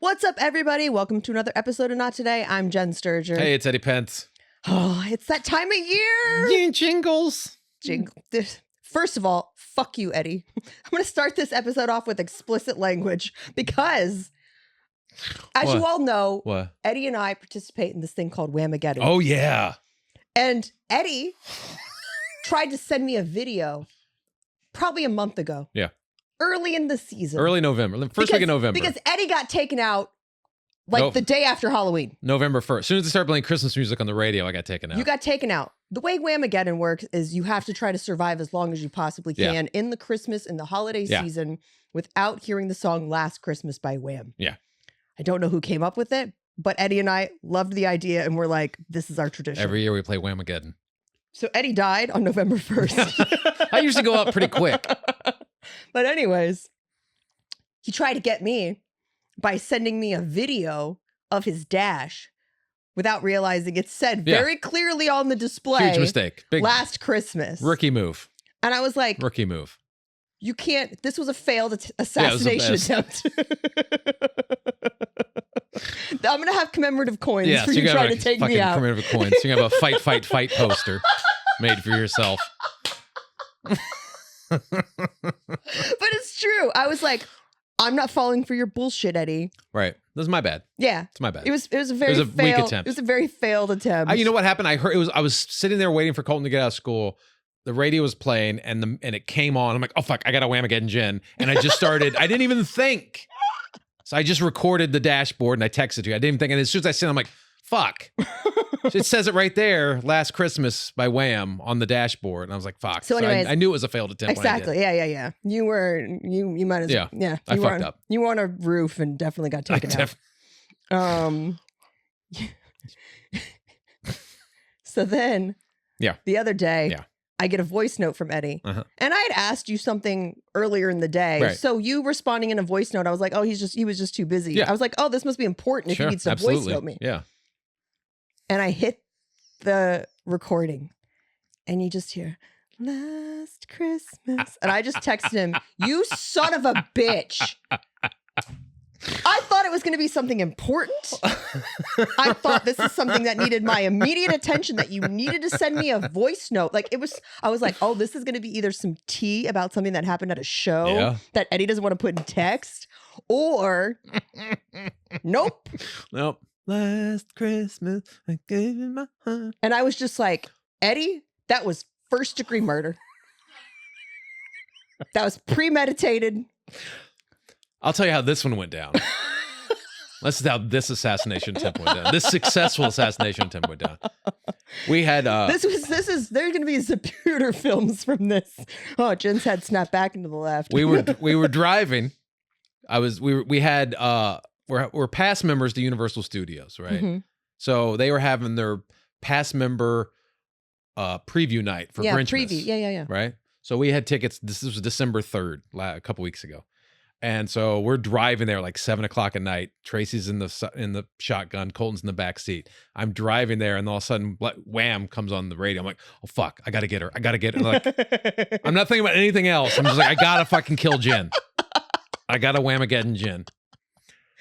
What's up, everybody? Welcome to another episode of Not Today. I'm Jen Sturger. Hey, it's Eddie Pence. Oh, it's that time of year. Yeah, jingles. First of all, fuck you, Eddie. I'm going to start this episode off with explicit language because, as you all know, Eddie and I participate in this thing called Whamageddon'd. Oh, yeah. And Eddie tried to send me a video probably a month ago. Yeah. Early in the season. Early November. First week of November. Because Eddie got taken out the day after Halloween. November 1st. As soon as they started playing Christmas music on the radio, I got taken out. You got taken out. The way Whamageddon'd works is you have to try to survive as long as you possibly can in the Christmas and the holiday season without hearing the song Last Christmas by Wham. Yeah. I don't know who came up with it, but Eddie and I loved the idea and we're like, this is our tradition. Every year we play Whamageddon. So Eddie died on November 1st. I usually go out pretty quick. But anyways, he tried to get me by sending me a video of his dash without realizing it said very clearly on the display. Huge mistake. Big Last Christmas. Rookie move. And I was like, rookie move. You can't, this was a failed assassination attempt. I'm going to have commemotive coins for you trying to take me out. Commemorative coins. You have a fight poster made for yourself. But it's true. I was like, I'm not falling for your bullshit, Eddie. Right. This is my bad. Yeah. It's my bad. It was a very weak attempt. It was a very failed attempt. You know what happened? I was sitting there waiting for Colton to get out of school. The radio was playing and it came on. I'm like, oh fuck, I got a Whamageddon'd Jen. And I just started, I didn't even think. So I just recorded the dashboard and I texted you. I didn't even think. And as soon as I said, I'm like, fuck. It says it right there, Last Christmas by Wham on the dashboard. And I was like, fuck. So anyways, I knew it was a failed attempt. Exactly. Yeah. You might as well. Yeah. I fucked up. You were on a roof and definitely got taken out. So then the other day, I get a voice note from Eddie. And I had asked you something earlier in the day. Right. So you responding in a voice note, I was like, oh, he was just too busy. Yeah. I was like, oh, this must be important if he needs to voice note me. Yeah. And I hit the recording and you just hear Last Christmas. And I just texted him, you son of a bitch. I thought it was going to be something important. I thought this is something that needed my immediate attention, that you needed to send me a voice note. I was like, oh, this is going to be either some tea about something that happened at a show that Eddie doesn't want to put in text, or nope. Last Christmas, I gave you my heart. And I was just like, Eddie, that was first-degree murder. That was premeditated. I'll tell you how this one went down. This is how this assassination attempt went down. This successful assassination attempt went down. We had there's going to be Zapruder films from this. Oh, Jen's head snapped back into the left. We were driving. We're past members to Universal Studios, right? Mm-hmm. So they were having their past member preview night for Grinch. Preview. Yeah. Right? So we had tickets. This was December 3rd, a couple weeks ago. And so we're driving there like 7 o'clock at night. Tracy's in the shotgun. Colton's in the back seat. I'm driving there, and all of a sudden, Wham comes on the radio. I'm like, oh fuck, I gotta get her. Like, I'm not thinking about anything else. I'm just like, I gotta fucking kill Jen. I gotta Whamageddon'd Jen.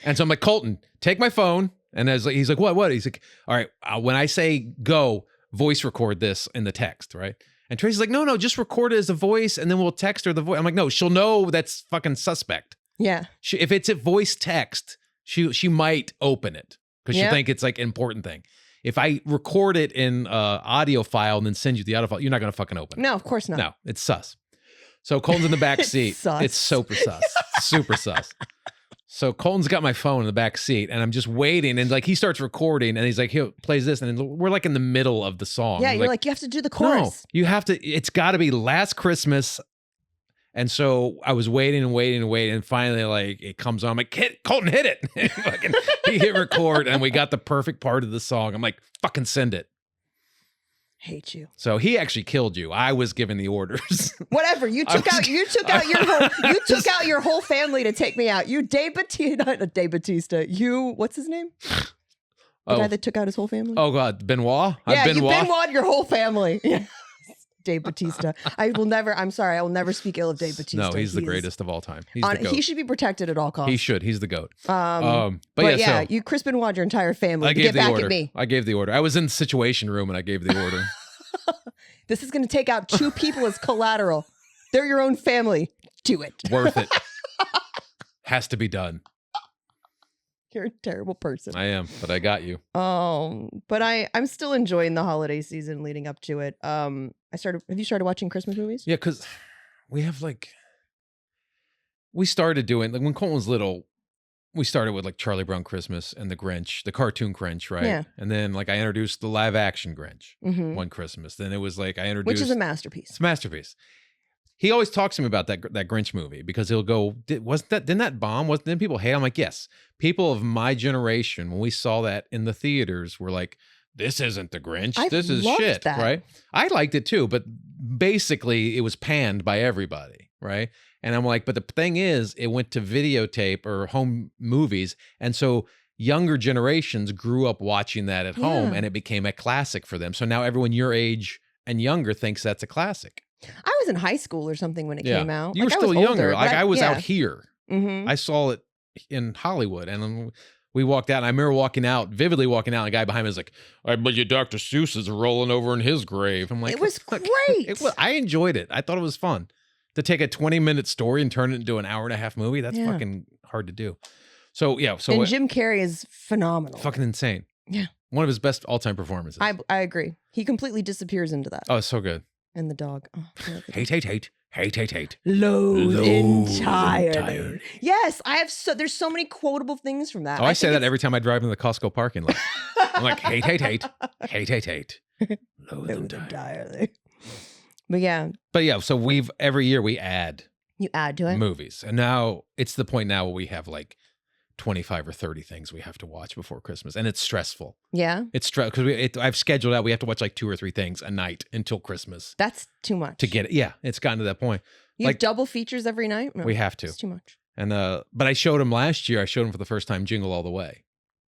And so I'm like, Colton, take my phone. And he's like, what? He's like, all right, when I say go, voice record this in the text, right? And Tracy's like, no, just record it as a voice, and then we'll text her the voice. I'm like, no, she'll know that's fucking suspect. Yeah. If it's a voice text, she might open it because she'll think it's like an important thing. If I record it in audio file and then send you the audio file, you're not going to fucking open it. No, of course not. No, it's sus. So Colton's in the back seat. It's super sus. Super sus. So Colton's got my phone in the back seat, and I'm just waiting, and like he starts recording, and he's like, he plays this, and we're like in the middle of the song. Yeah, you're like, you have to do the chorus. No, you have to. It's got to be Last Christmas. And so I was waiting, and finally, like, it comes on. I'm like, Colton, hit it. And he hit record, and we got the perfect part of the song. I'm like, fucking send it. Hate you. So he actually killed you. I was giving the orders. Whatever. You took out your whole family to take me out. You Dave Bautista. You, what's his name? The guy that took out his whole family? Oh God, Benoit? Yeah, Benoit. You Benoit your whole family. Yeah. Dave Bautista. I'm sorry, I will never speak ill of Dave Bautista. No, he's the greatest of all time. He's the GOAT. He should be protected at all costs. He should. He's the GOAT. But yeah, you Crispin Wad your entire family. Get back order. at me. I gave the order. I was in the Situation Room and I gave the order. This is going to take out 2 people as collateral. They're your own family. Do it. Worth it. Has to be done. You're a terrible person. I am, but I got you. But I'm still enjoying the holiday season leading up to it. Have you started watching Christmas movies? Yeah, because we started doing, like when Colton was little, we started with like Charlie Brown Christmas and the Grinch, the cartoon Grinch, right? Yeah. And then like I introduced the live action Grinch one Christmas. Then it was like I introduced, which is a masterpiece. It's a masterpiece. He always talks to me about that Grinch movie because he'll go, didn't that bomb? Didn't people hate it? I'm like, yes. People of my generation, when we saw that in the theaters, were like, this isn't the Grinch. This is shit, right? I liked it too, but basically it was panned by everybody, right? And I'm like, but the thing is, it went to videotape or home movies, and so younger generations grew up watching that at home, and it became a classic for them. So now everyone your age and younger thinks that's a classic. I was in high school or something when it came out. You were still younger. Older, I was out here. I saw it in Hollywood, and then we walked out, and I remember vividly walking out, and a guy behind me was like, I bet you Dr. Seuss is rolling over in his grave. I'm like, it was great. I enjoyed it. I thought it was fun. To take a 20-minute story and turn it into an hour-and-a-half movie, that's fucking hard to do. So, yeah. And Jim Carrey is phenomenal. Fucking insane. Yeah. One of his best all-time performances. I agree. He completely disappears into that. Oh, it's so good. And the dog. Oh, Hate. Loathe entirely. Yes, there's so many quotable things from that. Oh, I say that every time I drive into the Costco parking lot. I'm like, hate. Loathe entirely. But yeah, so every year we add. You add to it? Movies. And now it's the point now where we have like 25 or 30 things we have to watch before Christmas. And it's stressful. Yeah. It's stressful because I've scheduled out, we have to watch like 2 or 3 things a night until Christmas. That's too much. To get it. Yeah, it's gotten to that point. You have double features every night? No, we have to. It's too much. And but I showed him last year, for the first time Jingle All the Way.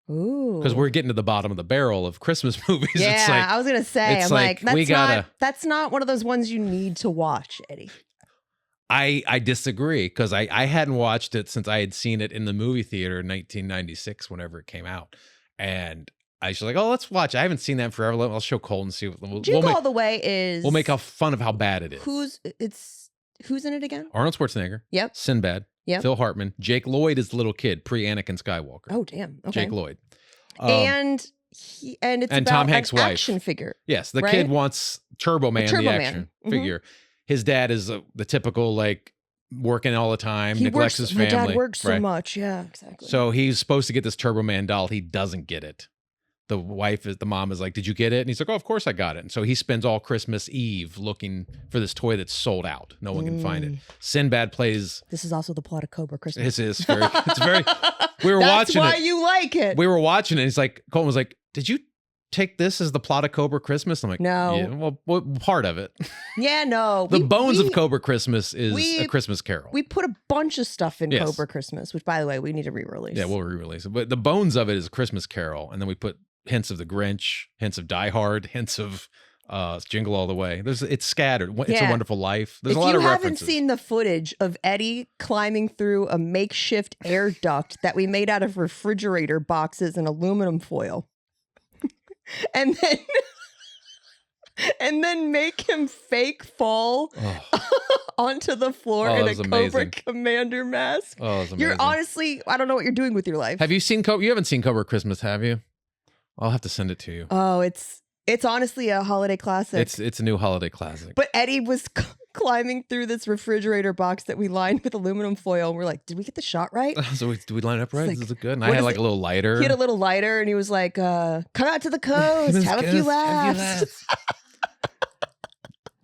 Ooh. Because we're getting to the bottom of the barrel of Christmas movies. Yeah, it's like, I was going to say, I'm like that's not one of those ones you need to watch, Eddie. I disagree because I hadn't watched it since I had seen it in the movie theater in 1996, whenever it came out. And I was like, oh, let's watch. I haven't seen that in forever. I'll show Cole and see. Jingle All the Way is... We'll make fun of how bad it is. Who's in it again? Arnold Schwarzenegger. Yep. Sinbad. Yep. Phil Hartman. Jake Lloyd is the little kid, pre-Anakin Skywalker. Oh, damn. Okay. Jake Lloyd. And it's about Tom Hanks' an wife. Action figure. Yes, the kid wants Turbo Man, the action figure. His dad is the typical, like, working all the time, neglects his family. My dad works so much. Yeah, exactly. So he's supposed to get this Turbo Man doll. He doesn't get it. The mom is like, did you get it? And he's like, oh, of course I got it. And so he spends all Christmas Eve looking for this toy that's sold out. No one can find it. Sinbad plays. This is also the plot of Cobra Christmas. This is very, we were watching it. That's why you like it. We were watching it. He's like, Colton was like, did you take this as the plot of Cobra Christmas? I'm like, no. Yeah, well, part of it. Yeah, no. The bones of Cobra Christmas is a Christmas Carol. We put a bunch of stuff in Cobra Christmas, which, by the way, we need to re-release. Yeah, we'll re-release it. But the bones of it is a Christmas Carol. And then we put hints of the Grinch, hints of Die Hard, hints of Jingle All the Way. It's scattered. It's a Wonderful Life. There's a lot of references. If you haven't seen the footage of Eddie climbing through a makeshift air duct that we made out of refrigerator boxes and aluminum foil, and then make him fake fall onto the floor in a Cobra Commander mask. Oh, that's amazing. You're honestly, I don't know what you're doing with your life. Have you seen Cobra? You haven't seen Cobra Christmas, have you? I'll have to send it to you. Oh, it's honestly a holiday classic. It's a new holiday classic. But Eddie was climbing through this refrigerator box that we lined with aluminum foil, and we're like, did we get the shot right? So did we line up right? Like, is it good? And I had like a little lighter. He had a little lighter, and he was like, come out to the coast, have a few laughs.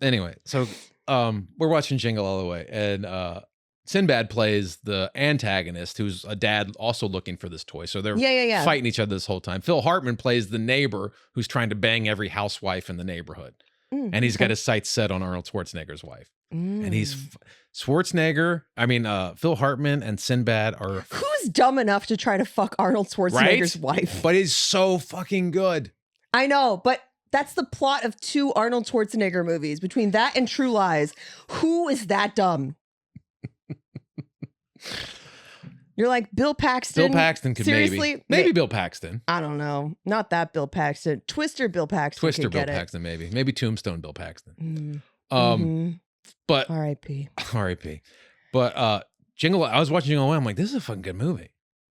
Anyway, so we're watching Jingle All the Way, and Sinbad plays the antagonist, who's a dad also looking for this toy. So they're fighting each other this whole time. Phil Hartman plays the neighbor who's trying to bang every housewife in the neighborhood. And he's got his sights set on Arnold Schwarzenegger's wife. And he's Phil Hartman and Sinbad are... Who's dumb enough to try to fuck Arnold Schwarzenegger's wife? But he's so fucking good. I know, but That's the plot of 2 Arnold Schwarzenegger movies. Between that and True Lies, who is that dumb? You're like Bill Paxton. Bill Paxton could Seriously? maybe Bill Paxton. I don't know. Not that Bill Paxton. Twister Bill Paxton. Twister could Bill get it. Paxton, maybe Tombstone Bill Paxton. But R.I.P. R.I.P. But Jingle. I was watching Jingle All the Way. I'm like, this is a fucking good movie.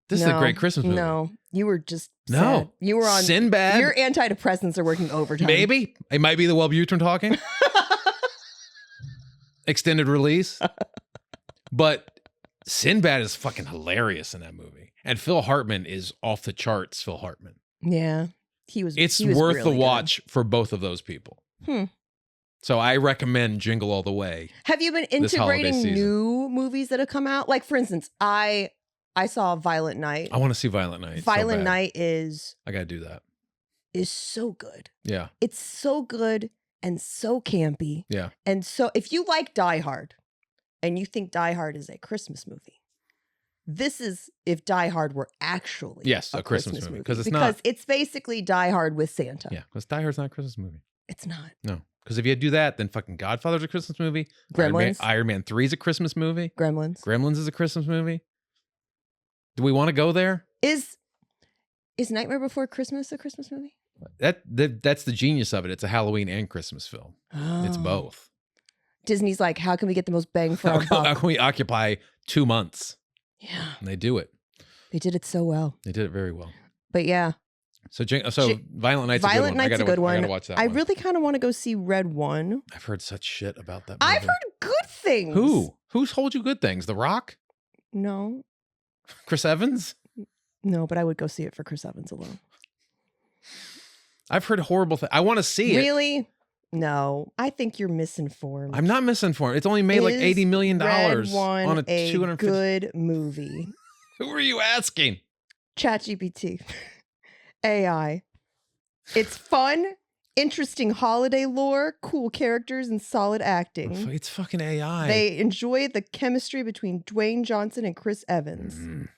This is a great Christmas movie. No, you were just No. sad. You were on Sinbad. Your antidepressants are working overtime. Maybe it might be the Wellbutrin talking. Extended release. But Sinbad is fucking hilarious in that movie, and Phil Hartman is off the charts. Phil Hartman. Yeah, he was. It's he was worth really the watch for both of those people. So I recommend Jingle All the Way. Have you been this holiday integrating season. new movies that have come out? Like, for instance, I saw Violent Night. I want to see Violent Night. Violent so bad. Night is I gotta do that. so good. Yeah. It's so good and so campy. Yeah. And so if you like Die Hard and you think Die Hard is a Christmas movie, this is if Die Hard were actually a Christmas movie. Because it's basically Die Hard with Santa. Yeah, because Die Hard's not a Christmas movie. It's not. No. Because if you do that, then fucking Godfather's a Christmas movie. Gremlins. Iron Man 3 is a Christmas movie. Gremlins. Gremlins is a Christmas movie. Do we want to go there? Is Nightmare Before Christmas a Christmas movie? That's the genius of it. It's a Halloween and Christmas film. It's Oh. both. Disney's like, how can we get the most bang for our How buck? can we occupy 2 months? Yeah. And they do it. They did it so well. They did it very well. But yeah. So Violent Night's a good one. Night's a good one. I gotta watch that I one. really kind of want to go see Red One. I've heard such shit about that movie. I've heard good things. Who? Who's told you good things? The Rock? No. Chris Evans? No, but I would go see it for Chris Evans alone. I've heard horrible things. I want to see it. Really? No. I think you're misinformed. I'm not misinformed. It's only made like Is $80 million Red One on a a 250. good movie. Who are you asking? ChatGPT. AI. It's fun, interesting holiday lore, cool characters, and solid acting. It's fucking AI. They enjoy the chemistry between Dwayne Johnson and Chris Evans.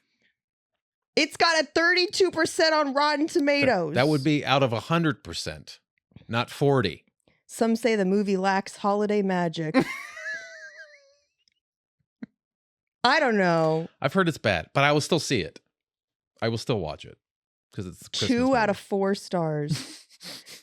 It's got a 32% on Rotten Tomatoes. That would be out of 100%, not 40. Some say the movie lacks holiday magic. I don't know. I've heard it's bad, but I will still see it. I will still watch it because it's a Christmas 2 movie. out of 4 stars.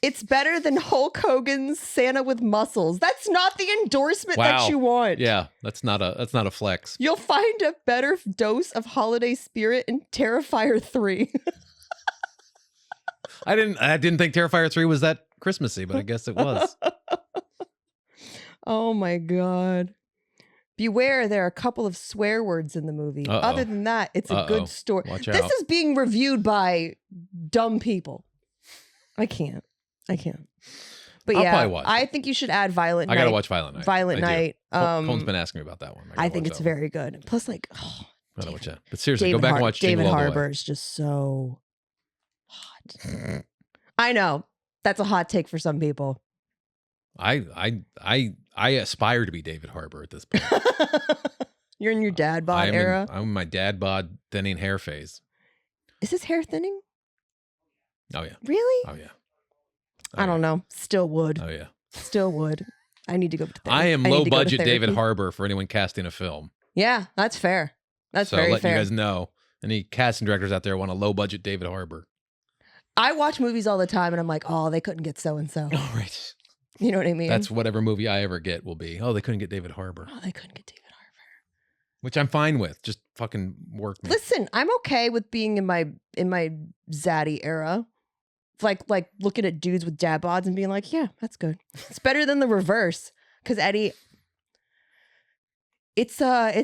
It's better than Hulk Hogan's Santa with Muscles. That's not the endorsement that you want. Yeah, that's not a flex. You'll find a better dose of holiday spirit in Terrifier 3. I didn't think Terrifier 3 was that Christmassy, but I guess it was. Oh my God. Beware, there are a couple of swear words in the movie. Other than that, it's a good story. Watch This out. is being reviewed by dumb people. I can't. But I'll yeah, probably watch I think you should add Violent Night. I gotta watch Violent Night. Violent Night. Cole's been asking me about that one. I think it's very good. Plus, like, oh, I gotta watch that. But seriously, go back and watch David Jingle All the Way. Harbour is just so hot. I know that's a hot take for some people. I aspire to be David Harbour at this point. You're in your dad bod era. I'm in my dad bod thinning hair phase. Is this hair thinning? Oh yeah. Really? Oh yeah. I don't know. Still would. Oh yeah. Still would. I need to go to therapy. I am need low to go to budget David therapy. Harbour for anyone casting a film. Yeah, that's fair. That's so very let fair. you guys know. Any casting directors out there want a low budget David Harbour. I watch movies all the time and I'm like, oh, they couldn't get so and so. All right. You know what I mean? That's whatever movie I ever get will be. Oh, they couldn't get David Harbour. Oh, they couldn't get David Harbour. Which I'm fine with. Just fucking work me. Listen, I'm okay with being in my zaddy era. Like looking at dudes with dad bods and being like, yeah, that's good. It's better than the reverse. Because Eddie, it's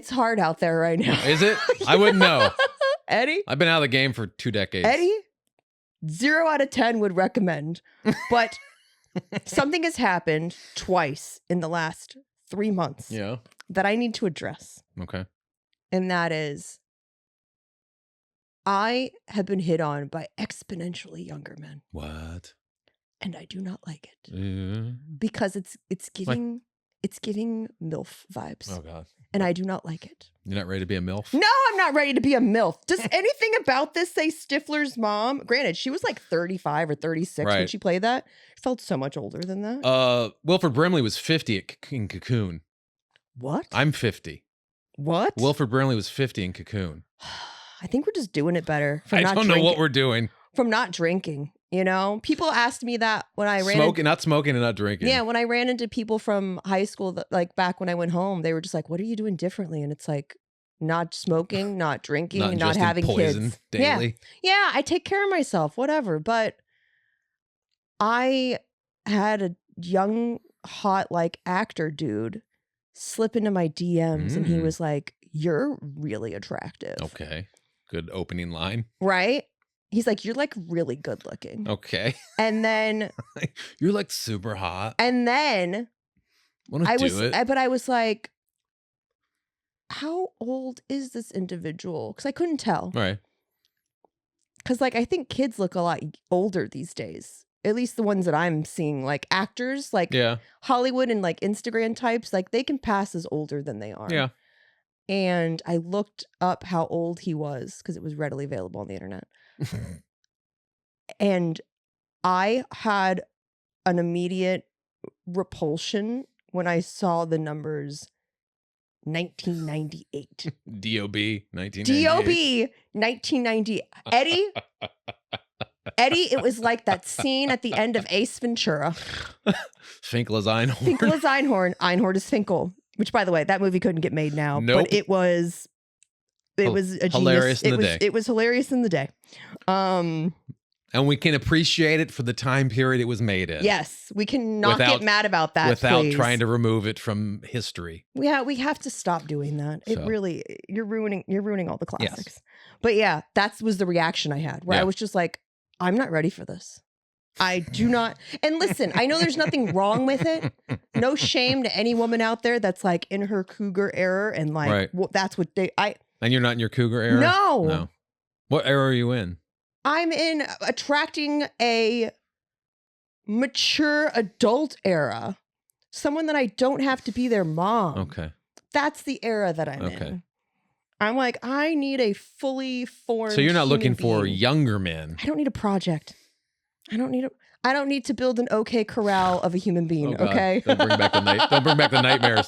hard out there right now. Is it? I wouldn't know. Eddie? I've been out of the game for 2 decades. Eddie? 0 out of 10 would recommend. But something has happened twice in the last 3 months Yeah. that I need to address. Okay. And that is, I have been hit on by exponentially younger men. What? And I do not like it. Yeah. Because it's giving MILF vibes. Oh God. and I do not like it. You're not ready to be a MILF? No, I'm not ready to be a MILF. Does anything about this say Stifler's mom? Granted, she was like 35 or 36 when Right. she played that. She felt so much older than that. Wilford Brimley was 50 in Cocoon. What? I'm 50. What? Wilford Brimley was 50 in Cocoon. I think we're just doing it better. I don't know what we're doing. From not drinking, you know? People asked me that when I ran not smoking and not drinking. Yeah, when I ran into people from high school, that, like back when I went home, they were just like, what are you doing differently? And it's like, not smoking, not drinking, not having kids. Daily. Yeah, I take care of myself, whatever. But I had a young, hot, like actor dude slip into my DMs and he was like, you're really attractive. Okay. Good opening line. Right? He's like, you're like really good looking. Okay. And then you're like super hot. And then I was like, how old is this individual? Because I couldn't tell. Right. Because like I think kids look a lot older these days. At least the ones that I'm seeing, like actors, like Hollywood and like Instagram types, like they can pass as older than they are. Yeah. And I looked up how old he was because it was readily available on the internet. And I had an immediate repulsion when I saw the numbers 1998. DOB 1998. DOB 1990. Eddie, it was like that scene at the end of Ace Ventura. Finkel is Einhorn. Finkel is Einhorn. Einhorn is Finkel. Which, by the way, that movie couldn't get made now. Nope. But it was a genius. Hilarious in the day. It was hilarious in the day. And we can appreciate it for the time period it was made in. Yes, we cannot get mad about that. Without trying to remove it from history. Yeah, we have to stop doing that. It really, you're ruining all the classics. Yes. But yeah, that was the reaction I had, where I was just like, I'm not ready for this. I do not. And listen, I know there's nothing wrong with it. No shame to any woman out there that's like in her cougar era and like that's what And you're not in your cougar era? No. What era are you in? I'm in attracting a mature adult era. Someone that I don't have to be their mom. Okay. That's the era that I'm in. I'm like, I need a fully formed. So you're not looking for being. younger men. I don't need a project. I don't need to build an OK corral of a human being. Okay. Don't bring back the nightmares.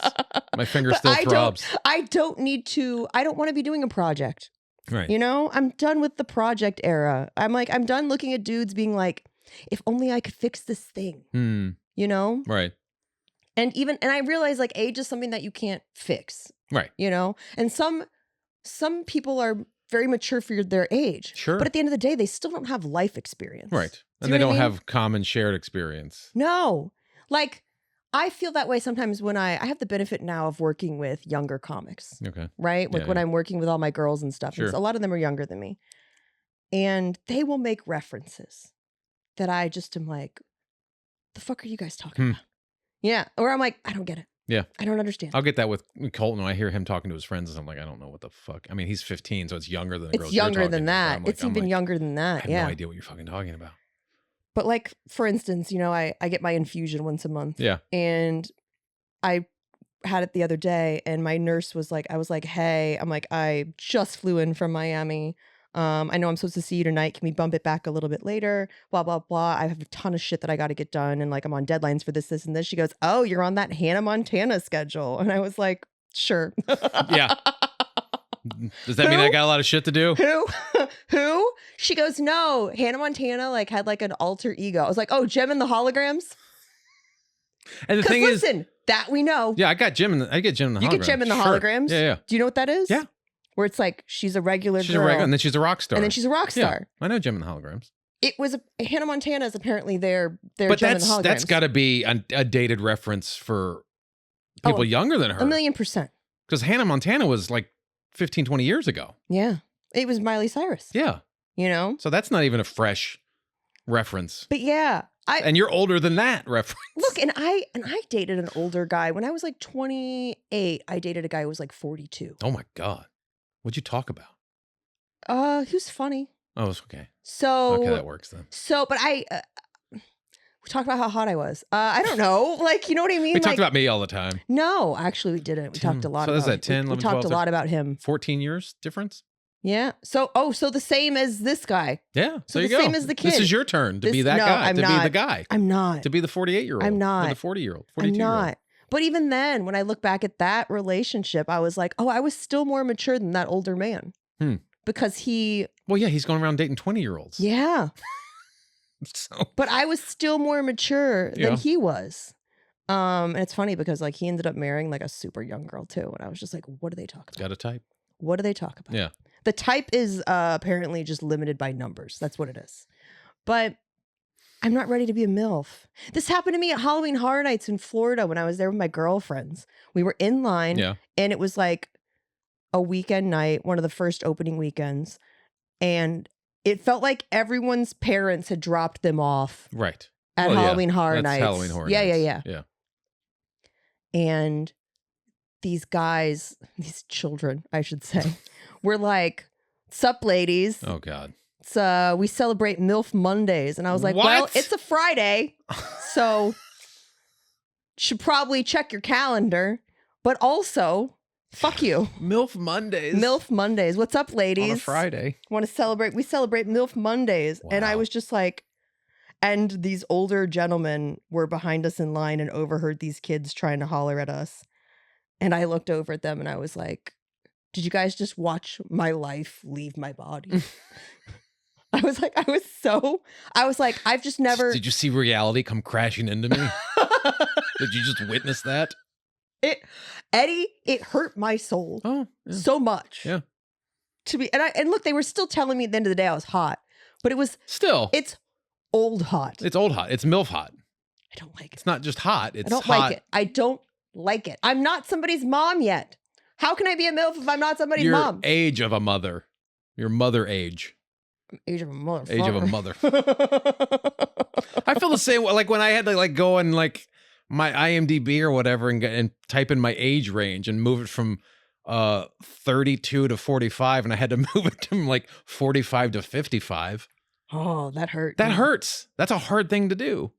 My finger still throbs. I don't want to be doing a project. Right. You know, I'm done with the project era. I'm done looking at dudes being like, if only I could fix this thing. You know? Right. And I realize like age is something that you can't fix. Right. You know? And some people are very mature for their age. Sure. But at the end of the day, they still don't have life experience. Right. And they don't have common shared experience. No. Like, I feel that way sometimes when I have the benefit now of working with younger comics. Okay. Right? Like when I'm working with all my girls and stuff. Sure. And a lot of them are younger than me. And they will make references that I just am like, the fuck are you guys talking about? Yeah. Or I'm like, I don't get it. Yeah. I don't understand. I'll get that with Colton when I hear him talking to his friends and I'm like, I don't know what the fuck. I mean, he's 15, so it's younger than the girls. It's younger than that. Like, it's even younger than that. I have no idea what you're fucking talking about. But like, for instance, you know, I get my infusion once a month. Yeah. And I had it the other day and my nurse was like, I was like, hey, I'm like, I just flew in from Miami. I know I'm supposed to see you tonight. Can we bump it back a little bit later? Blah, blah, blah. I have a ton of shit that I got to get done. And like, I'm on deadlines for this, and this. She goes, oh, you're on that Hannah Montana schedule. And I was like, sure. Yeah. Does that mean I got a lot of shit to do? Who? She goes, no, Hannah Montana like had like an alter ego. I was like, oh, Jem and the Holograms? And the thing listen, that we know. Yeah, I get Jem in the Holograms. You get Jem in the Holograms? Yeah. Do you know what that is? Yeah. Where it's like, she's a regular girl. And then she's a rock star. And then she's a rock star. Yeah, I know Jem in the Holograms. It was Hannah Montana is apparently their Jem in the Holograms. That's got to be a dated reference for people younger than her. 1,000,000%. Because Hannah Montana was like 15, 20 years ago. Yeah. It was Miley Cyrus. Yeah. You know? So that's not even a fresh reference. But yeah. And you're older than that reference. Look, and I dated an older guy. When I was like 28, I dated a guy who was like 42. Oh my God. What'd you talk about? He was funny. Oh, it's okay. So okay, that works then. So, but We talked about how hot I was. I don't know. Like, you know what I mean? We talked about me all the time. No, actually we didn't. We talked a lot so about is that 10, we 11, talked 12, a lot about him. 14 years difference? Yeah. So the same as this guy. Yeah. So there you the go. same as the kid. This is your turn to be that no, guy. I'm to not. be the guy. I'm not. To be the 48-year-old. I'm not. Or the 40-year-old. I'm 42-year-old. not. But even then, when I look back at that relationship, I was like, oh, I was still more mature than that older man. Because well, yeah, he's going around dating 20-year-olds. Yeah. So. But I was still more mature than he was. And it's funny because like he ended up marrying like a super young girl too. And I was just like, what do they talk about? Got a type. What do they talk about? Yeah. The type is apparently just limited by numbers. That's what it is. But I'm not ready to be a MILF. This happened to me at Halloween Horror Nights in Florida when I was there with my girlfriends. We were in line and it was like a weekend night, one of the first opening weekends. And it felt like everyone's parents had dropped them off. Right. At Halloween Horror Nights. Halloween Horror Nights. Yeah. And these guys, these children, I should say, were like, "Sup, ladies? Oh God. It's we celebrate MILF Mondays." And I was like, what? well, it's a Friday, so should probably check your calendar. But also, fuck you. MILF Mondays. MILF Mondays. What's up, ladies? On a Friday. Want to celebrate? We celebrate MILF Mondays. Wow. And I was just like, and these older gentlemen were behind us in line and overheard these kids trying to holler at us. And I looked over at them and I was like, did you guys just watch my life leave my body? I was like, I've just never. Did you see reality come crashing into me? Did you just witness that? It hurt my soul so much. Yeah. To be and look, they were still telling me at the end of the day I was hot, but it was it's old hot. It's old hot. It's MILF hot. I don't like it. It's not just hot. It's I don't hot. like it. I don't like it. I'm not somebody's mom yet. How can I be a MILF if I'm not somebody's mom? Your age of a mother. Your mother age. Age of a mother. Age of a mother. I feel the same way. Like when I had to like go and like my IMDb or whatever and type in my age range and move it from 32 to 45, and I had to move it to like 45 to 55. Oh, that hurt. That hurts. That's a hard thing to do.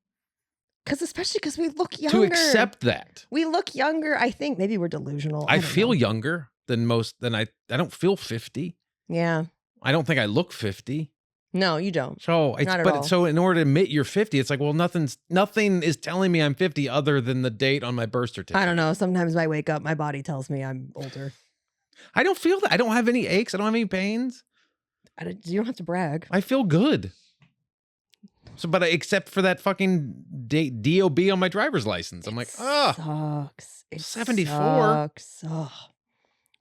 Especially because we look younger. To accept that. We look younger. I think maybe we're delusional. I feel younger than most. I don't feel 50. Yeah. I don't think I look 50. No, you don't. So Not at all. So in order to admit you're 50, it's like, well, nothing is telling me I'm 50 other than the date on my birth certificate. I don't know. Sometimes I wake up, my body tells me I'm older. I don't feel that. I don't have any aches. I don't have any pains. You don't have to brag. I feel good. So, but except for that fucking DOB on my driver's license, I'm like, sucks. It 74. Sucks. Oh.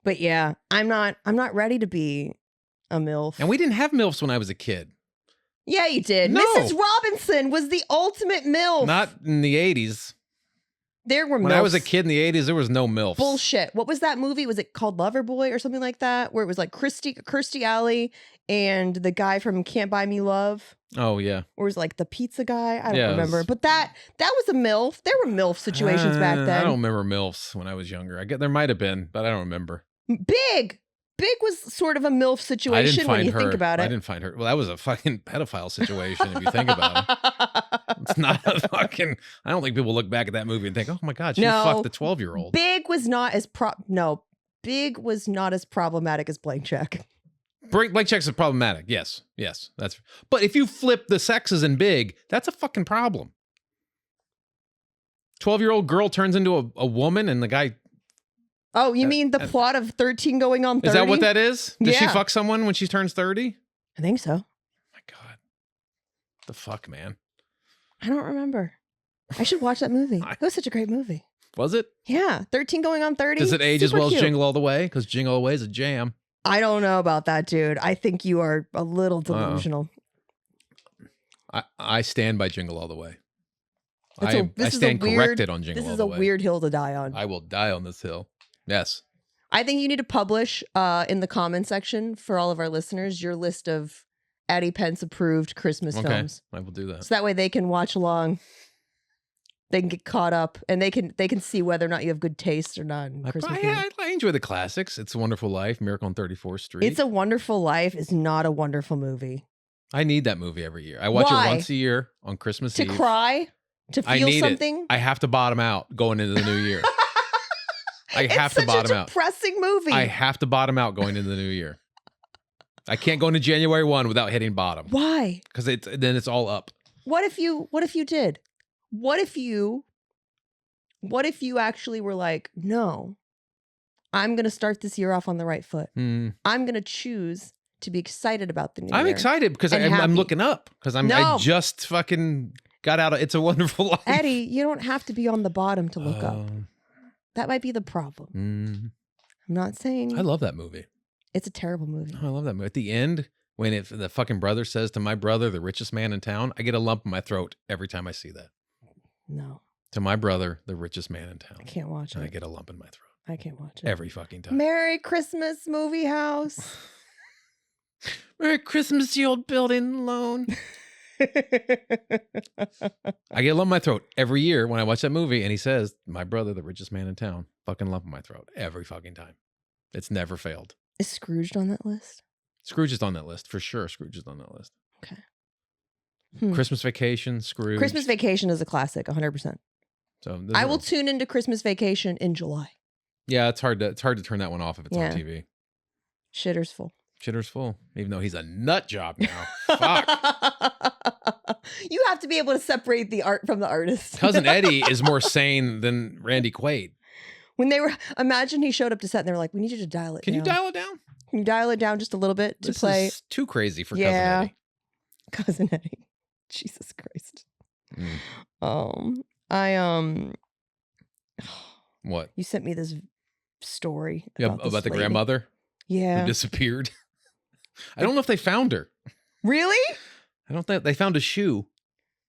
But yeah, I'm not ready to be a MILF. And we didn't have MILFs when I was a kid. Yeah, you did. No. Mrs. Robinson was the ultimate MILF. Not in the 80s. There were MILFs. When I was a kid in the 80s, there was no MILFs. Bullshit. What was that movie? Was it called Loverboy or something like that? Where it was like Kirstie Alley and the guy from Can't Buy Me Love. Oh, yeah. Or was it like the pizza guy? I don't remember. But that was a MILF. There were MILF situations back then. I don't remember MILFs when I was younger. There might have been, but I don't remember. Big was sort of a MILF situation when you think about it. I didn't find her. Well, that was a fucking pedophile situation if you think about it. It's not a fucking. I don't think people look back at that movie and think, "Oh my god, she fucked the 12-year-old." Big was not as problematic as Blank Check. Blank Check's is problematic. Yes, that's. But if you flip the sexes in Big, that's a fucking problem. 12-year-old girl turns into a woman, and the guy. Oh, you mean the plot of 13 going on 30? Is that what that is? Does she fuck someone when she turns 30? I think so. Oh my god. The fuck, man. I don't remember. I should watch that movie. It was such a great movie. Was it? Yeah. 13 going on 30. Does it age as well as Jingle All the Way? Because Jingle All the Way is a jam. I don't know about that, dude. I think you are a little delusional. I stand by Jingle All the Way. I stand corrected on Jingle All the Way. This is a weird hill to die on. I will die on this hill. Yes. I think you need to publish in the comment section for all of our listeners your list of Addie Pence approved Christmas films. I will do that. So that way they can watch along. They can get caught up and they can see whether or not you have good taste or not. In Christmas I enjoy the classics. It's a Wonderful Life, Miracle on 34th Street. It's a Wonderful Life is not a wonderful movie. I need that movie every year. I watch it once a year on Christmas Eve. To cry? to I feel need something. it. I have to bottom out going into the new year. I have to bottom out. It's such a depressing movie. I have to bottom out going into the new year. I can't go into January 1 without hitting bottom. Why? Because then it's all up. What if you did? What if you actually were like, no, I'm going to start this year off on the right foot. I'm going to choose to be excited about the new year. I'm excited because I'm looking up because I just fucking got out of It's a Wonderful Life. Eddie, you don't have to be on the bottom to look up. That might be the problem. I'm not saying. I love that movie. It's a terrible movie. Oh, I love that movie. At the end, when the fucking brother says to my brother, the richest man in town, I get a lump in my throat every time I see that. No. To my brother, the richest man in town. I can't watch it. I get a lump in my throat. I can't watch it. Every fucking time. Merry Christmas, movie house. Merry Christmas, you old building loan. I get a lump in my throat every year when I watch that movie, and he says, my brother, the richest man in town, fucking lump in my throat every fucking time. It's never failed. Is Scrooged on that list? Scrooge is on that list, for sure. Scrooge is on that list. Okay. Christmas Vacation, Scrooge. Christmas Vacation is a classic, 100%. So I will tune into Christmas Vacation in July. Yeah, it's hard to turn that one off if it's on TV. Shitter's full. Shitter's full, even though he's a nut job now. Fuck. You have to be able to separate the art from the artist. Cousin Eddie is more sane than Randy Quaid. When they were, imagine he showed up to set and they were like, we need you to dial it down. Can you dial it down? Can you dial it down just a little bit to play? This is too crazy for Cousin Eddie. Cousin Eddie. Jesus Christ. What? You sent me this story. About the grandmother? Yeah. Who disappeared. I don't know if they found her. Really? I don't think they found a shoe.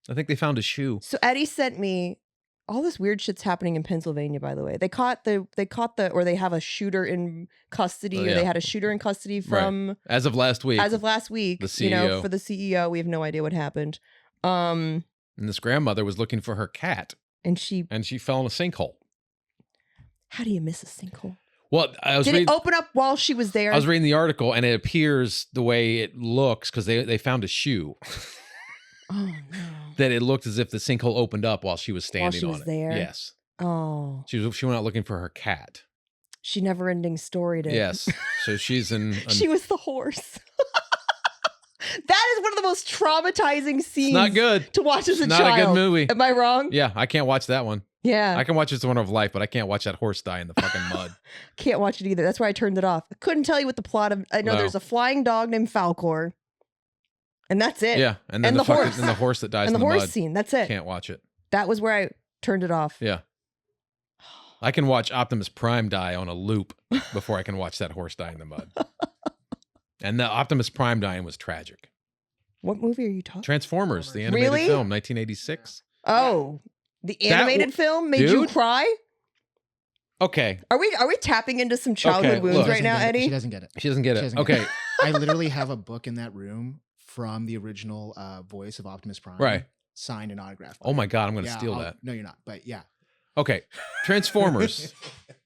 I think they found a shoe. So Eddie sent me all this weird shit's happening in Pennsylvania, by the way. They have a shooter in custody, or they had a shooter in custody from right. As of last week. The CEO. For the CEO. We have no idea what happened. And this grandmother was looking for her cat. And she fell in a sinkhole. How do you miss a sinkhole? Well, Did it open up while she was there? I was reading the article, and it appears the way it looks because they found a shoe. Oh no! That it looked as if the sinkhole opened up while she was standing on it. There? Yes. Oh. She went out looking for her cat. She never-ending storied it. Yes. So she's in. She was the horse. That is one of the most traumatizing scenes. It's not good to watch as a child. Not a good movie. Am I wrong? Yeah, I can't watch that one. Yeah. I can watch It's a Wonderful Life, but I can't watch that horse die in the fucking mud. Can't watch it either. That's why I turned it off. I couldn't tell you what the plot of. I know there's a flying dog named Falcor, and that's it. Yeah, and then the horse, and the horse that dies and in the mud. horse scene. That's it. Can't watch it. That was where I turned it off. Yeah. I can watch Optimus Prime die on a loop before I can watch that horse die in the mud. And the Optimus Prime dying was tragic. What movie are you talking? Transformers, the animated film, 1986. Oh, the animated film made you cry? Okay. Are we tapping into some childhood wounds right now, Eddie? She doesn't get it. She doesn't get it. Okay. I literally have a book in that room from the original voice of Optimus Prime. Right. Signed and autographed. Oh my God, I'm going to steal that. No, you're not. But yeah. Okay. Transformers,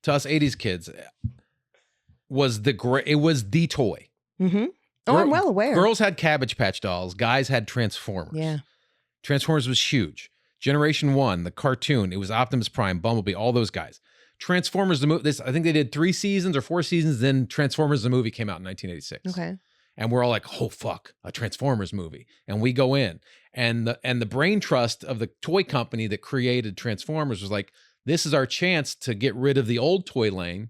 to us 80s kids, was the toy. Mm-hmm. Oh, I'm well aware. Girls had Cabbage Patch Dolls. Guys had Transformers. Yeah. Transformers was huge. Generation 1, the cartoon, it was Optimus Prime, Bumblebee, all those guys. Transformers, the movie, I think they did 3 seasons or 4 seasons, then Transformers, the movie came out in 1986. Okay. And we're all like, oh, fuck, a Transformers movie. And we go in. And the brain trust of the toy company that created Transformers was like, this is our chance to get rid of the old toy line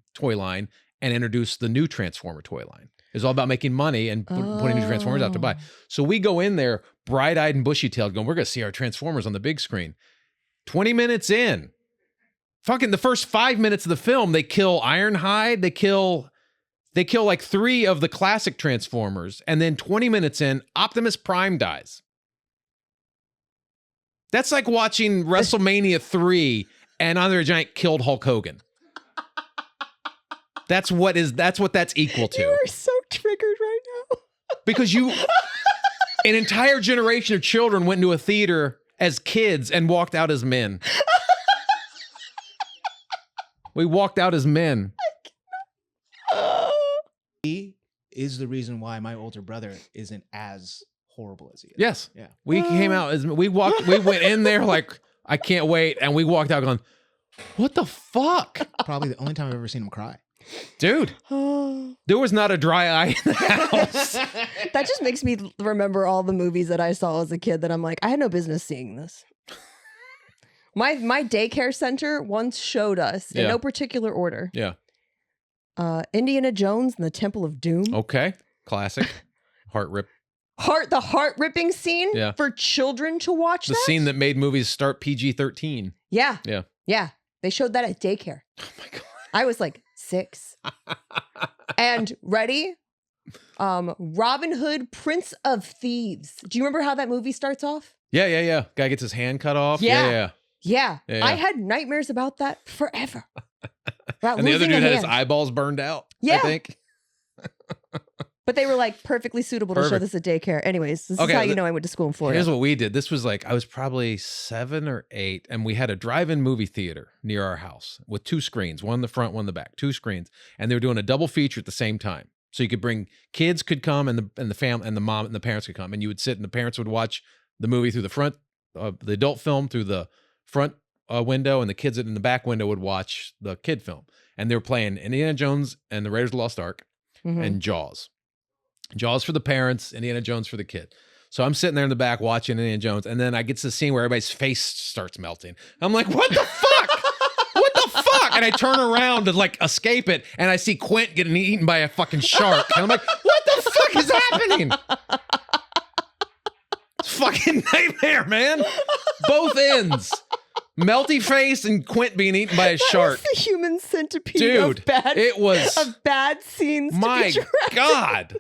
and introduce the new Transformer toy line. It's all about making money and putting new Transformers out to buy. So we go in there, bright-eyed and bushy-tailed, going, we're going to see our Transformers on the big screen. 20 minutes in, fucking the first 5 minutes of the film, they kill Ironhide, they kill like 3 of the classic Transformers, and then 20 minutes in, Optimus Prime dies. That's like watching WrestleMania 3 and Andre the Giant killed Hulk Hogan. That's what that's equal to. You are so triggered right now. Because an entire generation of children went into a theater as kids and walked out as men. We walked out as men. He is the reason why my older brother isn't as horrible as he is. Yes. Yeah. We came out as we went in there like, I can't wait. And we walked out going, what the fuck? Probably the only time I've ever seen him cry. Dude, there was not a dry eye in the house. That just makes me remember all the movies that I saw as a kid that I'm like, I had no business seeing this. My daycare center once showed us, in no particular order, Indiana Jones and the Temple of Doom. Okay. Classic. The heart-ripping scene for children to watch. The scene that made movies start PG-13. Yeah. Yeah. Yeah. They showed that at daycare. Oh my God. I was like 6. And ready? Robin Hood, Prince of Thieves. Do you remember how that movie starts off? Yeah. Guy gets his hand cut off. Yeah. Yeah. I had nightmares about that forever. About And the other losing dude a had his hand. eyeballs burned out. Yeah. I think. But they were like perfectly suitable to show this at daycare. Anyways, this is how you know I went to school in Florida. Here's what we did. This was like, I was probably 7 or 8, and we had a drive-in movie theater near our house with 2 screens, one in the front, one in the back, 2 screens. And they were doing a double feature at the same time. So you could bring kids could come and the family and the mom and the parents could come, and you would sit and the parents would watch the movie through the front, the adult film through the front window, and the kids in the back window would watch the kid film. And they were playing Indiana Jones and the Raiders of the Lost Ark and Jaws. Jaws for the parents, Indiana Jones for the kid. So I'm sitting there in the back watching Indiana Jones, and then I get to the scene where everybody's face starts melting. I'm like, what the fuck? What the fuck? And I turn around to like escape it, and I see Quint getting eaten by a fucking shark. And I'm like, what the fuck is happening? It's fucking nightmare, man. Both ends. Melty face and Quint being eaten by a shark. That was the human centipede. Dude, of bad, it was of bad scenes. My to be God.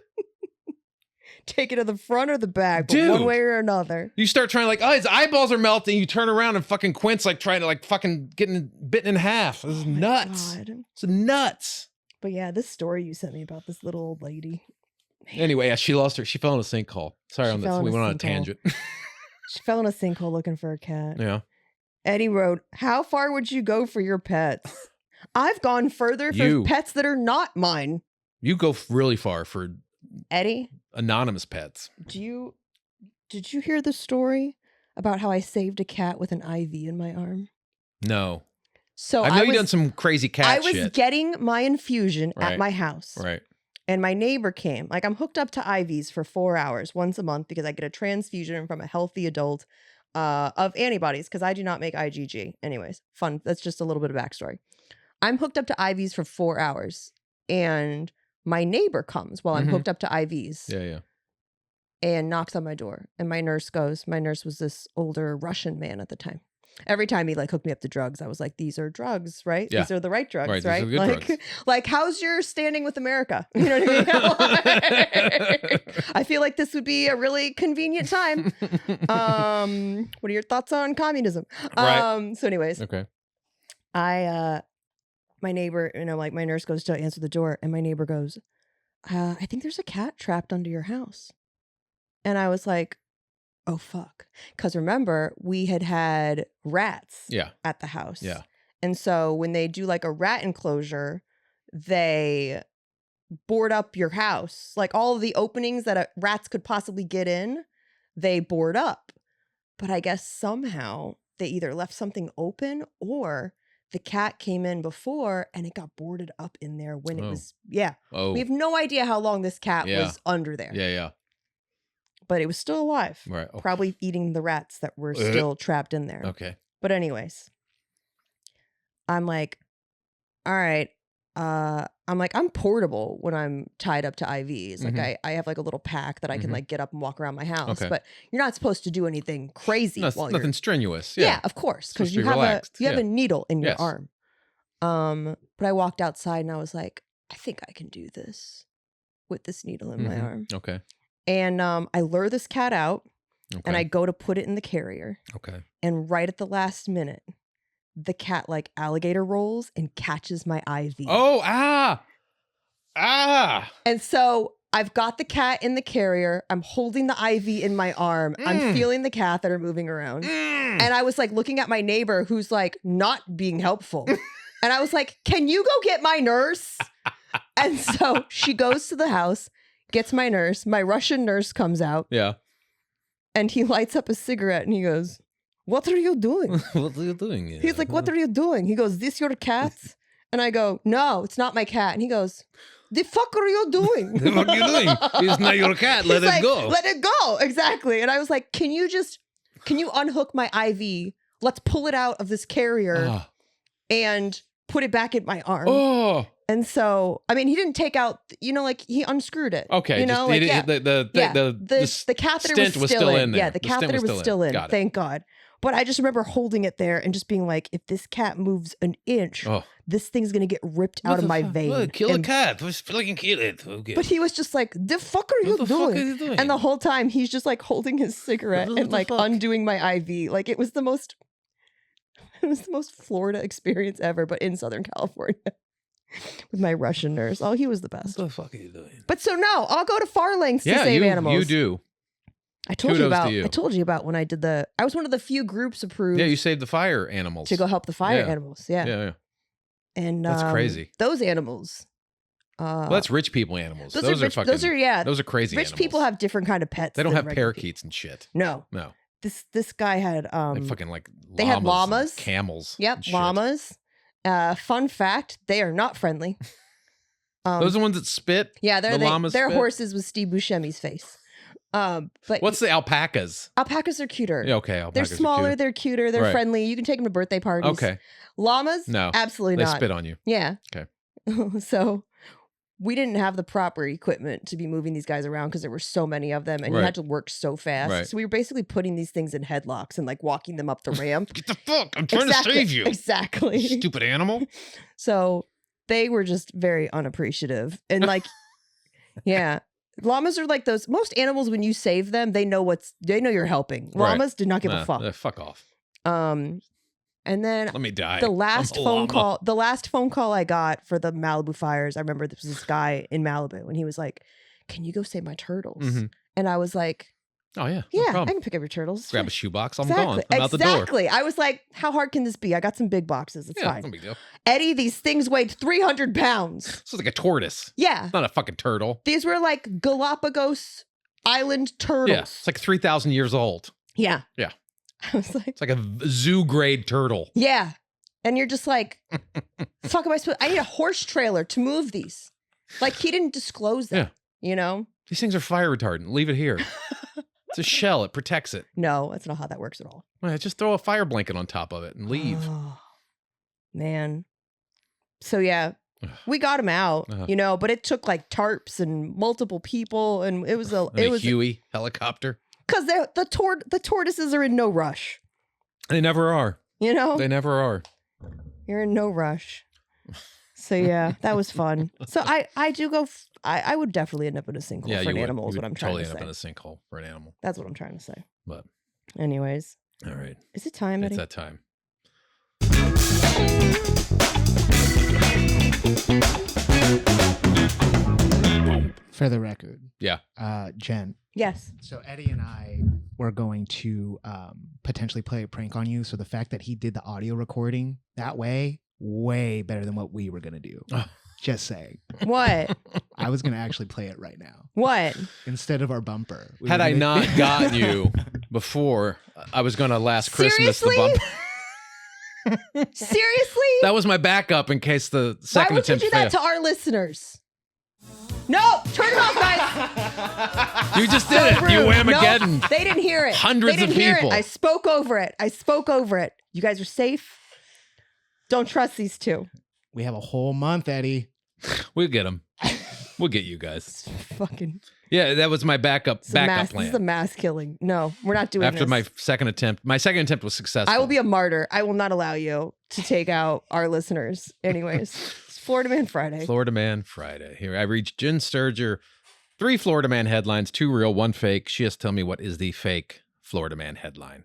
Take it to the front or the back, but Dude. one way or another. You start trying like, oh, his eyeballs are melting. You turn around and fucking Quint's like trying to like fucking getting bitten in half. This is nuts. God. It's nuts. But yeah, this story you sent me about this little old lady. Man. Anyway, yeah, she fell in a sinkhole. Sorry, She fell in we a went on a sinkhole. tangent. She fell in a sinkhole looking for a cat. Yeah. Eddie wrote, how far would you go for your pets? I've gone further for pets that are not mine. You go really far for Eddie, anonymous pets. did you hear the story about how I saved a cat with an IV in my arm? No. So I know you've done some crazy cat shit. I was getting my infusion Right. at my house. Right. And my neighbor came. Like, I'm hooked up to IVs for 4 hours once a month because I get a transfusion from a healthy adult of antibodies because I do not make IgG. Anyways, fun. That's just a little bit of backstory. I'm hooked up to IVs for 4 hours. And my neighbor comes while I'm hooked up to IVs. Yeah. And knocks on my door. And my nurse was this older Russian man at the time. Every time he like hooked me up to drugs, I was like, these are drugs, right? Yeah. These are the right drugs, Right, right? these are good drugs. Like, how's your standing with America? You know what I mean? I feel like this would be a really convenient time. What are your thoughts on communism? Right. So anyways, Okay. My neighbor, like my nurse goes to answer the door and my neighbor goes, I think there's a cat trapped under your house. And I was like, oh, fuck. Because remember, we had rats at the house. Yeah. And so when they do like a rat enclosure, they board up your house. Like all of the openings that rats could possibly get in, they board up. But I guess somehow they either left something open or the cat came in before and it got boarded up in there when it was, Oh. We have no idea how long this cat was under there. Yeah. But it was still alive. Right. Oh. Probably eating the rats that were still trapped in there. Okay. But anyways, I'm like, all right. I'm portable when I'm tied up to IVs. Like I have like a little pack that I can like get up and walk around my house. Okay. But you're not supposed to do anything crazy while you're Nothing strenuous. Yeah, of course. Because you have a needle in your arm. But I walked outside and I was like, I think I can do this with this needle in my arm. Okay. And I lure this cat out and I go to put it in the carrier. Okay. And right at the last minute, the cat like alligator rolls and catches my IV. Oh, And so I've got the cat in the carrier. I'm holding the IV in my arm. I'm feeling the catheter moving around. And I was like looking at my neighbor who's like not being helpful. And I was like, can you go get my nurse? And so she goes to the house, gets my nurse. My Russian nurse comes out. Yeah. And he lights up a cigarette and he goes, what are you doing? What are you doing? He's like, what are you doing? He goes, this your cat? And I go, no, it's not my cat. And he goes, the fuck are you doing? What are you doing? It's not your cat. Let He's it like, go. Let it go. Exactly. And I was like, can you unhook my IV? Let's pull it out of this carrier and put it back in my arm. Oh. And so, I mean, he didn't take out, like he unscrewed it. Okay. You know, like, the catheter stent was still in. there. Yeah, the catheter was still in. Got it. Thank God. But I just remember holding it there and just being like, if this cat moves an inch, this thing's going to get ripped out of my vein. Look, kill a cat. Let's fucking kill it. Okay. But he was just like, the fuck are you doing? And the whole time he's just like holding his cigarette and like undoing my IV. Like it was the most Florida experience ever, but in Southern California with my Russian nurse. Oh, he was the best. What the fuck are you doing? But so no, I'll go to far lengths to save animals. You do. I told you about when I did I was one of the few groups approved. Yeah, you saved the fire animals. To go help the fire animals. Yeah. Yeah. And that's crazy. Those animals. Well, that's rich people animals. Those are crazy. Rich people have different kind of pets. They don't have parakeets and shit. No. This guy had they had llamas, camels. Yep, llamas. Fun fact, they are not friendly. Those are the ones that spit. Yeah, they're horses with Steve Buscemi's face. But what's the alpacas? Alpacas are cuter. Yeah, okay. They're smaller, they're cuter, they're friendly. You can take them to birthday parties. Okay. Llamas? No. Absolutely not. They spit on you. Yeah. Okay. So we didn't have the proper equipment to be moving these guys around because there were so many of them and you had to work so fast. Right. So we were basically putting these things in headlocks and like walking them up the ramp. Get the fuck! I'm trying to save you. Exactly. Stupid animal. So they were just very unappreciative. And like, yeah. Llamas are like those. Most animals, when you save them, they know you're helping. Llamas did not give a fuck. Fuck off. And then let me die. The last phone call I got for the Malibu fires, I remember this was this guy in Malibu, and he was like, "Can you go save my turtles?" Mm-hmm. And I was like, "Oh yeah, I can pick up your turtles. Grab a shoebox. I'm gone. I'm out the door." Exactly. I was like, "How hard can this be? I got some big boxes. It's fine." No big deal. Eddie, these things weighed 300 pounds. This is like a tortoise. Yeah, it's not a fucking turtle. These were like Galapagos Island turtles. Yeah, it's like 3,000 years old. Yeah. Yeah. I was like, it's like a zoo grade turtle. Yeah. And you're just like, fuck, am I supposed? I need a horse trailer to move these. Like he didn't disclose that. Yeah. You know? These things are fire retardant. Leave it here. It's a shell. It protects it. No, that's not how that works at all. Well, just throw a fire blanket on top of it and leave. Oh, man. So yeah, we got him out, but it took like tarps and multiple people, and it was a Huey helicopter. Because the tortoises are in no rush. They never are. You know? They never are. You're in no rush. So yeah, that was fun. So I do go. I would definitely end up in a sinkhole for an animal. Is what I'm trying to say. Totally end up in a sinkhole for an animal. That's what I'm trying to say. But anyways. All right. Is it time, Eddie? It's that time. For the record. Yeah. Jen. Yes. So Eddie and I were going to potentially play a prank on you. So the fact that he did the audio recording that way better than what we were going to do. Just saying. What? I was going to actually play it right now. What? Instead of our bumper. Had I not gotten you before, I was going to last Christmas the bumper. Seriously? That was my backup in case the second attempt failed. Why would you do that to our listeners? No, turn it off, guys. You just did it. You Whamageddon'd. Nope, they didn't hear it. Hundreds of people. I spoke over it. You guys are safe. Don't trust these two. We have a whole month, Eddie. We'll get them. We'll get you guys. Fucking. Yeah, that was my backup plan. This is a mass killing. No, we're not doing After this. my second attempt was successful. I will be a martyr. I will not allow you to take out our listeners. Anyways, it's Florida Man Friday. Florida Man Friday. Here, I reached Jen Sturger. 3 Florida Man headlines, 2 real, 1 fake. She has to tell me what is the fake Florida Man headline.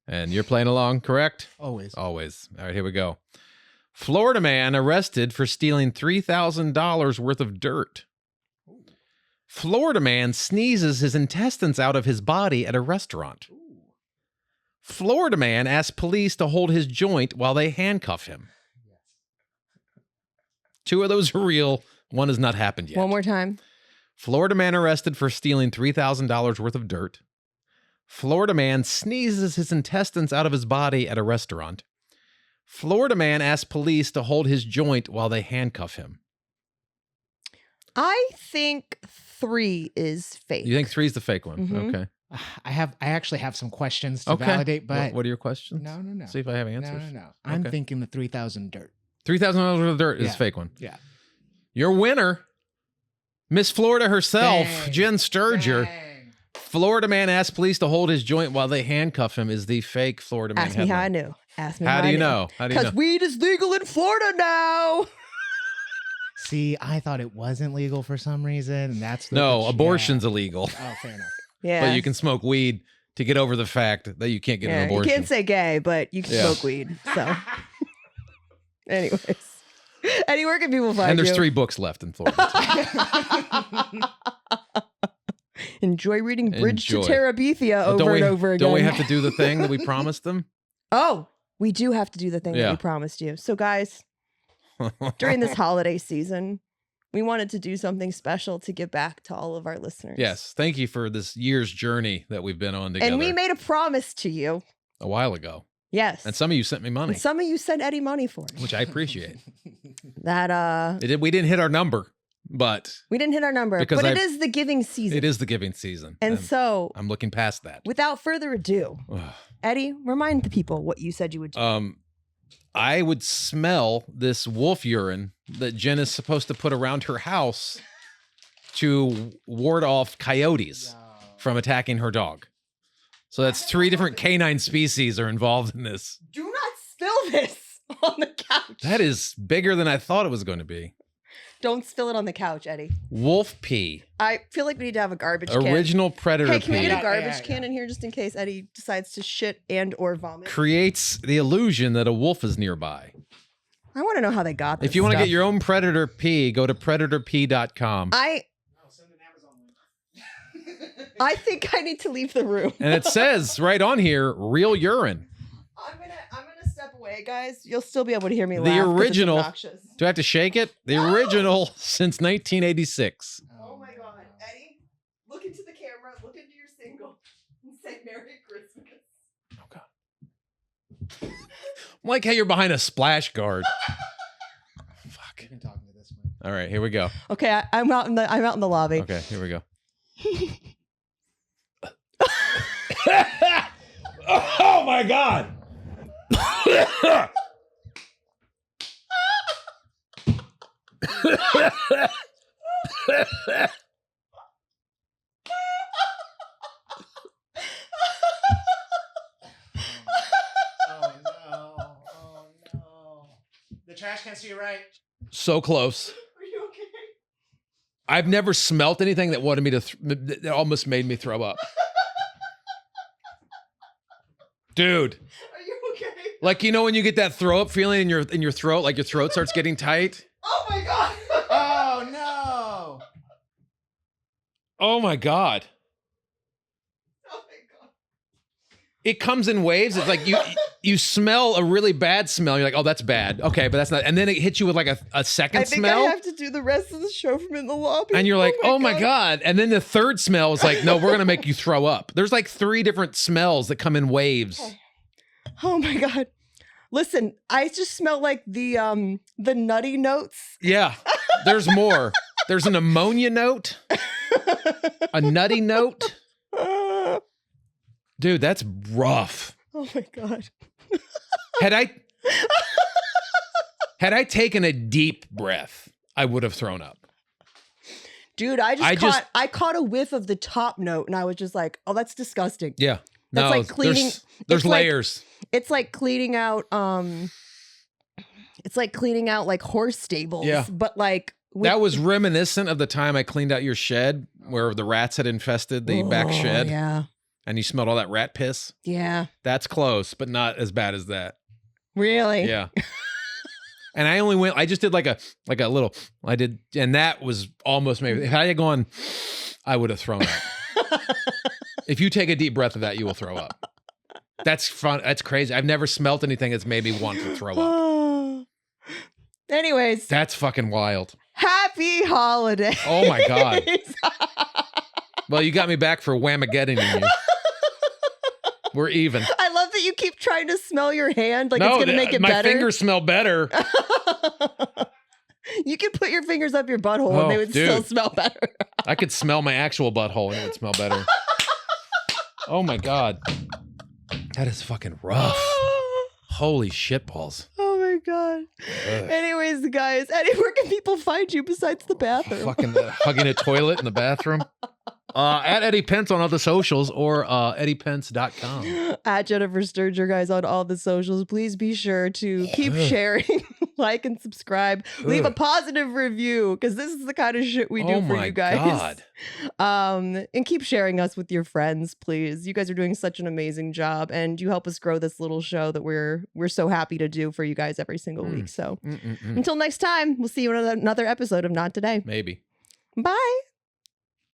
And you're playing along, correct? Always. Always. All right, here we go. Florida man arrested for stealing $3,000 worth of dirt. Florida man sneezes his intestines out of his body at a restaurant. Florida man asks police to hold his joint while they handcuff him. 2 of those are real. 1 has not happened yet. One more time. Florida man arrested for stealing $3,000 worth of dirt. Florida man sneezes his intestines out of his body at a restaurant. Florida man asks police to hold his joint while they handcuff him. I think 3 is fake. You think 3 is the fake one? Mhm. Okay. I actually have some questions to validate, but What are your questions? no. See if I have answers. No. I'm thinking the 3,000 dirt. $3,000 worth of dirt is Yeah. a fake one. Yeah. Your winner, Miss Florida herself, Dang. Jen Sturger. Dang. Florida man asks police to hold his joint while they handcuff him is the fake Florida man. Ask me how I headline. knew. Ask me How how do I you knew. know? How do you know? Because weed is legal in Florida now. See, I thought it wasn't legal for some reason, and that's the No, yeah. abortion's illegal, Oh, fair enough. Yeah. but you can smoke weed to get over the fact that you can't get an You abortion. can't say gay, but you can Yeah. smoke weed. So, anyways. Eddie, where can people find And there's you? 3 books left in Florida. Enjoy reading Bridge Enjoy. to Terabithia Well, over and over again. Don't we have to do the thing that we promised them? Oh, we do have to do the thing that Yeah. we promised you. So, guys, during this holiday season, we wanted to do something special to give back to all of our listeners. Yes. Thank you for this year's journey that we've been on together And we made a promise to you. a while ago. Yes. And some of you sent me money, And some of you sent Eddie money for it. which I appreciate. That We didn't hit our number, but we didn't hit our number, Because but it I- is the giving season. it is the giving season. And so, I'm looking past that. without further ado, Eddie, remind the people what you said you would do. I would smell this wolf urine that Jen is supposed to put around her house to ward off coyotes from attacking her dog. So that's 3 different canine species are involved in this. Do not spill this on the couch. That is bigger than I thought it was going to be. Don't spill it on the couch, Eddie. Wolf pee. I feel like we need to have a garbage can. Original predator Hey, can we pee get a Yeah, garbage yeah, can in here just in case Eddie decides to shit and or vomit? creates the illusion that a wolf is nearby. I want to know how they got this If you want to stuff. get your own predator pee, go to predatorpee.com. I think I need to leave the room. And it says right on here, real urine. I'm gonna step away, guys. You'll still be able to hear me The laugh 'cause it's original- obnoxious. Do I have to shake it? The original since 1986. Oh my god, Eddie, look into the camera, look into your single, and say Merry Christmas. Oh, God. I like how you're behind a splash guard. Fuck. I've been talking to this one. All right, here we go. Okay, I'm out in the lobby. Okay, here we go. Oh my God. Oh no! Oh no! The trash can's to your right. So close. Are you okay? I've never smelt anything that wanted me to, that almost made me throw up. Dude, Are you okay? like, you know, when you get that throw up feeling in your throat, like your throat starts getting tight. Oh my god! Oh no! Oh my God. Oh my god! It comes in waves. It's like you smell a really bad smell. You're like, oh, that's bad. Okay, but that's not. And then it hits you with like a second I think smell. I have to do the rest of the show from in the lobby. And you're like, oh my God. And then the third smell is like, no, we're going to make you throw up. There's like 3 different smells that come in waves. Okay. Oh my god! Listen, I just smell like the nutty notes. Yeah, there's more. There's an ammonia note, a nutty note. Oh Dude, that's rough. my god! Had I taken a deep breath, I would have thrown up. Dude, I caught a whiff of the top note, and I was just like, oh, that's disgusting. Yeah. That's No, like cleaning- there's it's like- layers. It's like cleaning out like horse stables. Yeah. But like That was reminiscent of the time I cleaned out your shed where the rats had infested the back shed Yeah. and you smelled all that rat piss. Yeah. That's close, but not as bad as that. Really? Yeah. And I just did like a little, and that was almost maybe, if I had gone, I would have thrown up. If you take a deep breath of that, you will throw up. That's fun. That's crazy. I've never smelt anything that's made me want to throw up. Anyways, That's fucking wild. happy holidays. Oh my God. Well, you got me back for Whamageddon'd you. We're even. I love that you keep trying to smell your hand like No, it's going to make it my better. fingers smell better. You could put your fingers up your butthole and Oh, they would dude. still smell better. I could smell my actual butthole and it would smell better. Oh my God. That is fucking rough. Holy shit balls. Oh my God. Ugh. Anyways, guys, Eddie, where can people find you besides the bathroom? Fucking hugging a toilet in the bathroom. At Eddie Pence on all the socials or eddiepence.com. At Jennifer Sturger, guys, on all the socials. Please be sure to keep sharing, like, and subscribe. Leave a positive review because this is the kind of shit we do for you guys. God. And keep sharing us with your friends, please. You guys are doing such an amazing job, and you help us grow this little show that we're so happy to do for you guys every single week. So until next time, we'll see you in another episode of Not Today. Maybe. Bye.